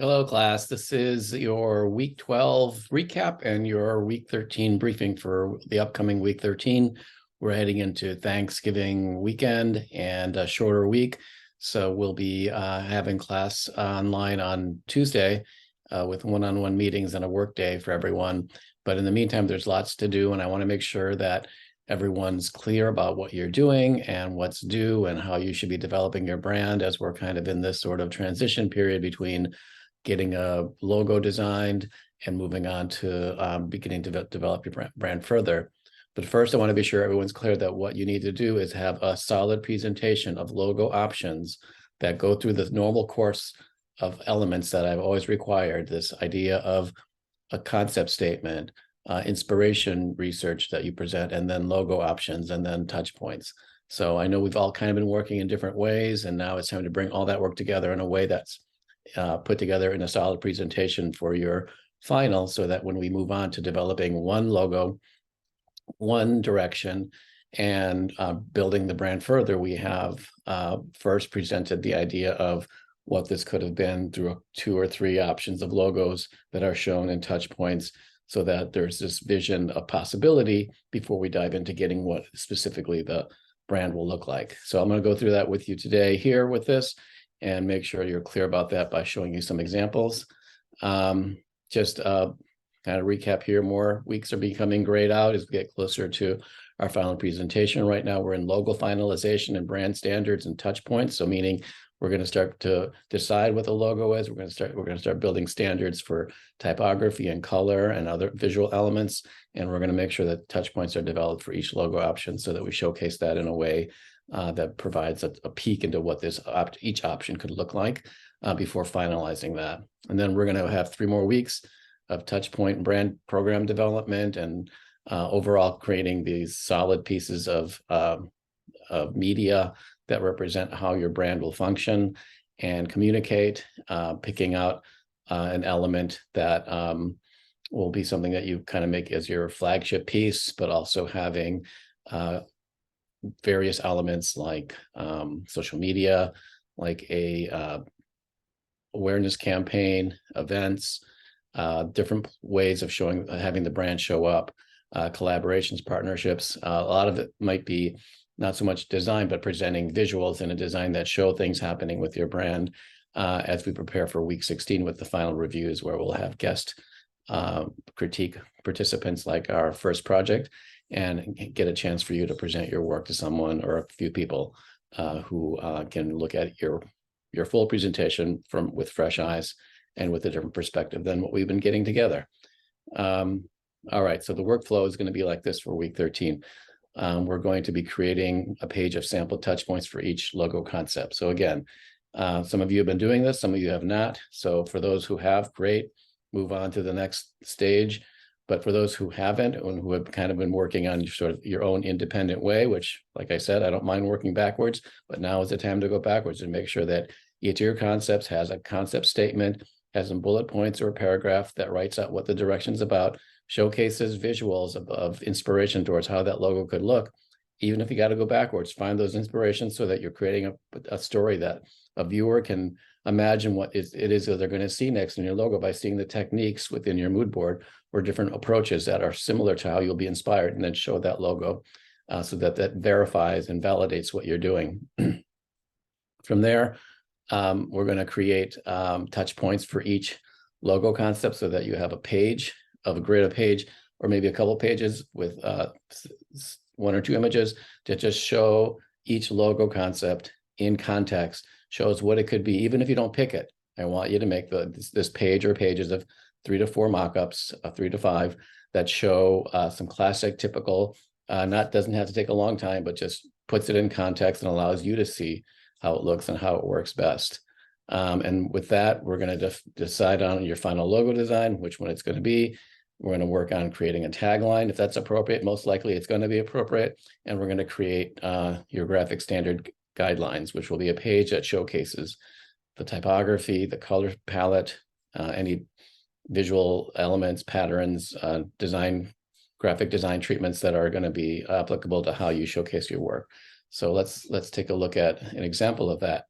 Hello, class. This is your week 12 recap and your week 13 briefing for the upcoming week 13. We're heading into Thanksgiving weekend and a shorter week. So we'll be having class online on Tuesday with one-on-one meetings and a work day for everyone. But in the meantime, there's lots to do, and I want to make sure that everyone's clear about what you're doing and what's due and how you should be developing your brand, as we're kind of in this sort of transition period between getting a logo designed and moving on to beginning to develop your brand further. But first, I want to be sure everyone's clear that what you need to do is have a solid presentation of logo options that go through the normal course of elements that I've always required. This idea of a concept statement, inspiration research that you present, and then logo options, and then touch points. So I know we've all kind of been working in different ways, and now it's time to bring all that work together in a way that's put together in a solid presentation for your final, so that when we move on to developing one logo, one direction, and building the brand further, we have first presented the idea of what this could have been through 2 or 3 options of logos that are shown in touch points, so that there's this vision of possibility before we dive into getting what specifically the brand will look like. So I'm going to go through that with you today here with this, and make sure you're clear about that by showing you some examples. Just kind of recap here, more weeks are becoming grayed out as we get closer to our final presentation. Right now, we're in logo finalization and brand standards and touch points. So meaning we're going to start to decide what the logo is. We're going to start building standards for typography and color and other visual elements. And we're going to make sure that touch points are developed for each logo option so that we showcase that in a way that provides a peek into what each option could look like before finalizing that. And then we're going to have 3 more weeks of touch point and brand program development, and overall creating these solid pieces of media that represent how your brand will function and communicate, picking out an element that will be something that you kind of make as your flagship piece, but also having various elements like social media, like a awareness campaign, events, different ways of having the brand show up, collaborations, partnerships. A lot of it might be not so much design, but presenting visuals in a design that show things happening with your brand as we prepare for week 16 with the final reviews, where we'll have guest critique participants like our first project, and get a chance for you to present your work to someone or a few people who can look at your full presentation with fresh eyes and with a different perspective than what we've been getting together. All right, so the workflow is going to be like this for week 13. We're going to be creating a page of sample touch points for each logo concept. So again, some of you have been doing this, some of you have not. So for those who have, great, move on to the next stage. But for those who haven't, and who have kind of been working on sort of your own independent way, which, like I said, I don't mind working backwards, but now is the time to go backwards and make sure that each of your concepts has a concept statement, has some bullet points or a paragraph that writes out what the direction's about, showcases visuals of inspiration towards how that logo could look. Even if you got to go backwards, find those inspirations so that you're creating a story that a viewer can imagine what it is that they're going to see next in your logo by seeing the techniques within your mood board or different approaches that are similar to how you'll be inspired, and then show that logo so that verifies and validates what you're doing. From there, we're going to create touch points for each logo concept so that you have a page of a grid, page, or maybe a couple pages with 1 or 2 images to just show each logo concept in context, shows what it could be. Even if you don't pick it, I want you to make this page or pages of 3 to 4 mock-ups, 3 to 5, that show some classic, typical, doesn't have to take a long time, but just puts it in context and allows you to see how it looks and how it works best. And with that, we're going to decide on your final logo design, which one it's going to be. We're going to work on creating a tagline, if that's appropriate. Most likely it's going to be appropriate. And we're going to create your graphic standard guidelines, which will be a page that showcases the typography, the color palette, any visual elements, patterns, graphic design treatments that are going to be applicable to how you showcase your work. So let's take a look at an example of that.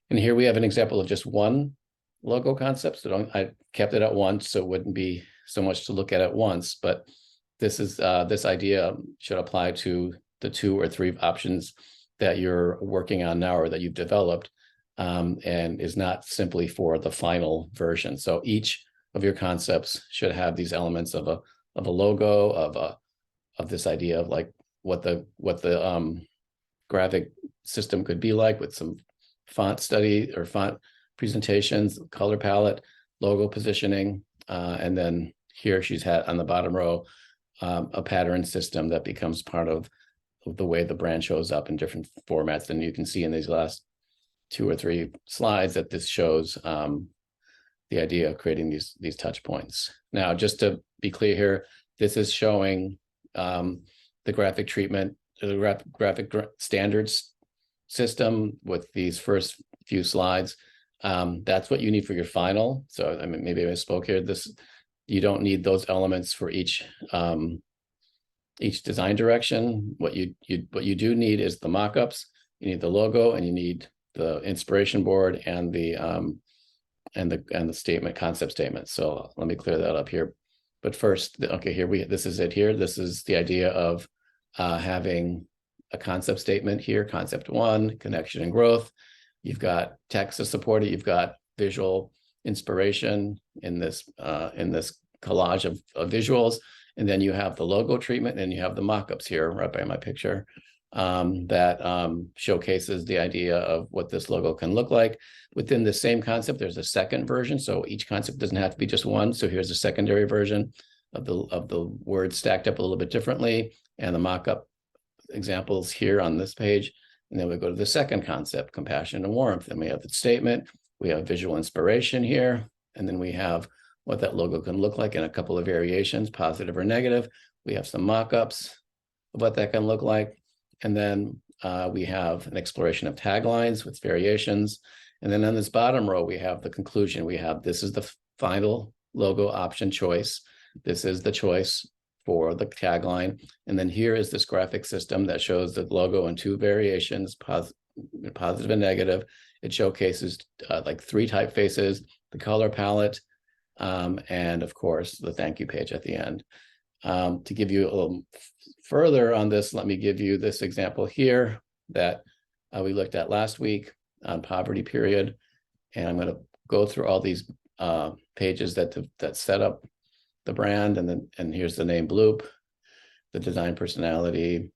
And here we have an example of just one logo concept. So I kept it at once, so it wouldn't be so much to look at once. But this is this idea should apply to the 2 or 3 options that you're working on now or that you've developed, and is not simply for the final version. So each of your concepts should have these elements of a logo, of this idea of like what the graphic system could be like, with some font study or font presentations, color palette, logo positioning, and then here she's had on the bottom row a pattern system that becomes part of the way the brand shows up in different formats. And you can see in these last 2 or 3 slides that this shows the idea of creating these touch points. Now, just to be clear here, this is showing the graphic treatment, the graphic standards system with these first few slides. That's what you need for your final. So I mean, maybe I spoke here. You don't need those elements for each design direction. What you do need is the mockups. You need the logo, and you need the inspiration board and the statement, concept statement. So let me clear that up here. But first, okay, this is it here. This is the idea of having a concept statement here, concept 1, connection and growth. You've got text to support it. You've got visual inspiration in this collage of visuals. And then you have the logo treatment, and you have the mockups here right by my picture that showcases the idea of what this logo can look like. Within the same concept, there's a second version. So each concept doesn't have to be just one. So here's a secondary version of the words stacked up a little bit differently, and the mockup examples here on this page. And then we go to the second concept, compassion and warmth. And we have the statement, we have visual inspiration here, and then we have what that logo can look like in a couple of variations, positive or negative. We have some mock-ups of what that can look like. And then we have an exploration of taglines with variations. And then on this bottom row, we have the conclusion. We have, this is the final logo option choice. This is the choice for the tagline. And then here is this graphic system that shows the logo in 2 variations, positive and negative. It showcases like 3 typefaces, the color palette, and of course, the thank you page at the end. To give you a little further on this, let me give you this example here that we looked at last week on poverty period. And I'm going to go through all these pages that set up the brand. And here's the name Bloop, the design personality,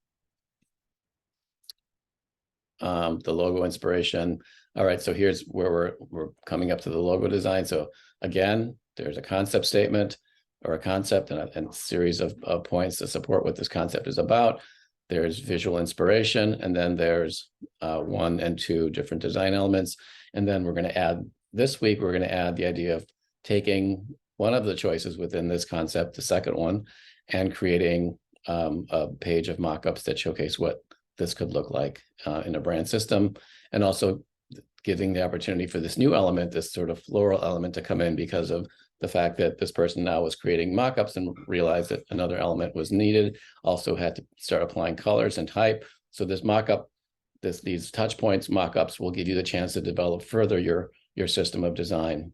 the logo inspiration. All right, so here's where we're coming up to the logo design. So again, there's a concept statement or a concept and a series of points to support what this concept is about. There's visual inspiration, and then there's 1 and 2 different design elements. And then we're going to add, this week, we're going to add the idea of taking one of the choices within this concept, the second one, and creating a page of mockups that showcase what this could look like in a brand system, and also giving the opportunity for this new element, this sort of floral element, to come in because of the fact that this person now was creating mockups and realized that another element was needed, also had to start applying colors and type. So this mockup, these touch points mockups will give you the chance to develop further your system of design.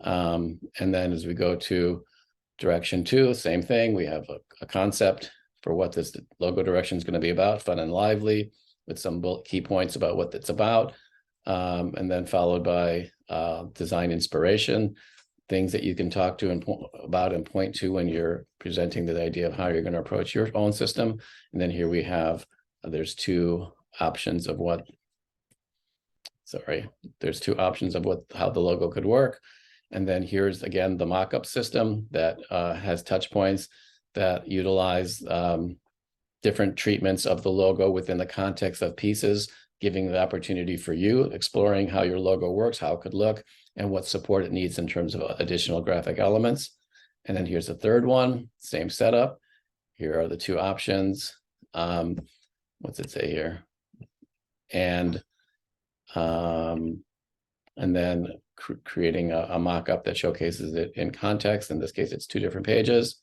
And then as we go to direction 2, same thing. We have a concept for what this logo direction is going to be about, fun and lively, with some key points about what it's about. And then followed by design inspiration, things that you can talk to about and point to when you're presenting the idea of how you're going to approach your own system. And then here we have, there's 2 options of what, there's 2 options of how the logo could work. And then here's, again, the mock-up system that has touch points that utilize different treatments of the logo within the context of pieces, giving the opportunity for you, exploring how your logo works, how it could look, and what support it needs in terms of additional graphic elements. And then here's the third one, same setup. Here are the 2 options. What's it say here? And then creating a mock-up that showcases it in context. In this case, it's 2 different pages.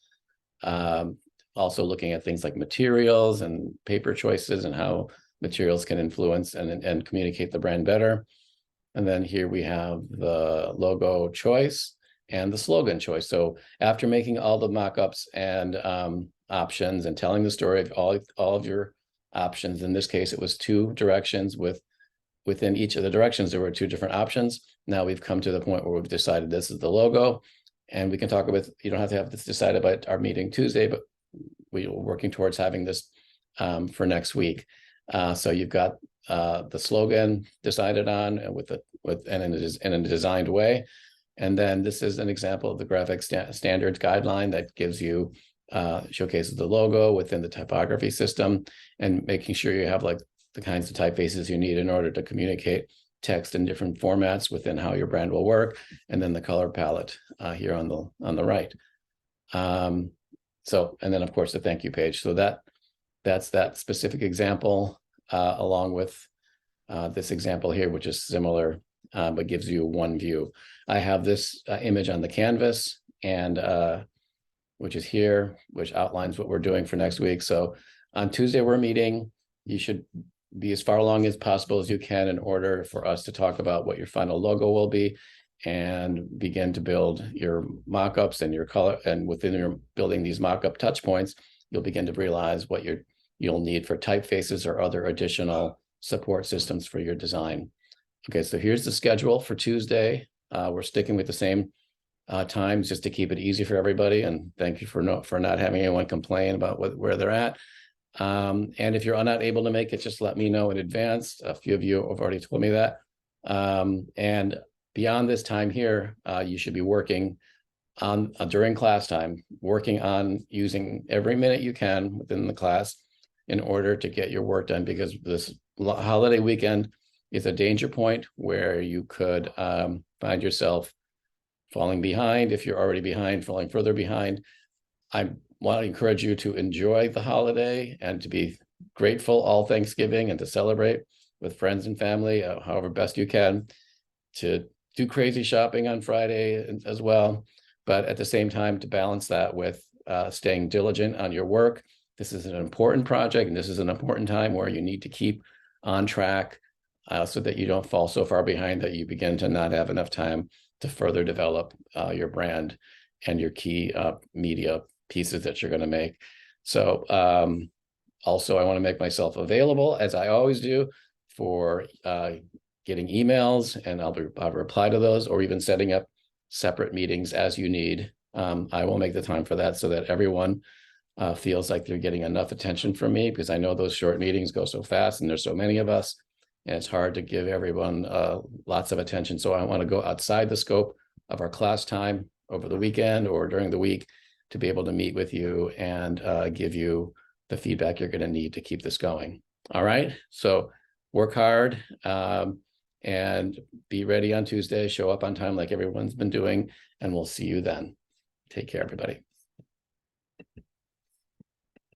Also looking at things like materials and paper choices and how materials can influence and communicate the brand better. And then here we have the logo choice and the slogan choice. So after making all the mock-ups and options and telling the story of all of your options, in this case, it was 2 directions within each of the directions, there were 2 different options. Now we've come to the point where we've decided this is the logo, and we can talk about, you don't have to have this decided by our meeting Tuesday, but we are working towards having this for next week. So you've got the slogan decided on in a designed way. And then this is an example of the graphic standards guideline that gives you showcases the logo within the typography system, and making sure you have like the kinds of typefaces you need in order to communicate text in different formats within how your brand will work, and then the color palette here on the right. So, and then of course the thank you page. So that's that specific example, along with this example here, which is similar, but gives you one view. I have this image on the canvas, and which is here, which outlines what we're doing for next week. So on Tuesday, we're meeting. You should be as far along as possible as you can in order for us to talk about what your final logo will be, and begin to build your mock-ups and your color. And within your building these mock-up touch points, you'll begin to realize what you'll need for typefaces or other additional support systems for your design. Okay, so here's the schedule for Tuesday. We're sticking with the same times just to keep it easy for everybody. And thank you for not having anyone complain about where they're at. And if you're not able to make it, just let me know in advance. A few of you have already told me that. And beyond this time here, you should be working on during class time, working on using every minute you can within the class in order to get your work done, because this holiday weekend is a danger point where you could find yourself falling behind. If you're already behind, falling further behind. I want to encourage you to enjoy the holiday and to be grateful all Thanksgiving, and to celebrate with friends and family, however best you can, to do crazy shopping on Friday as well. But at the same time, to balance that with staying diligent on your work. This is an important project, and this is an important time where you need to keep on track so that you don't fall so far behind that you begin to not have enough time to further develop your brand and your key media pieces that you're going to make. So also, I want to make myself available, as I always do, for getting emails, and I'll reply to those, or even setting up separate meetings as you need. I will make the time for that so that everyone feels like they're getting enough attention from me, because I know those short meetings go so fast and there's so many of us, and it's hard to give everyone lots of attention. So I want to go outside the scope of our class time over the weekend or during the week to be able to meet with you and give you the feedback you're going to need to keep this going. All right, so work hard and be ready on Tuesday. Show up on time like everyone's been doing, and we'll see you then. Take care, everybody.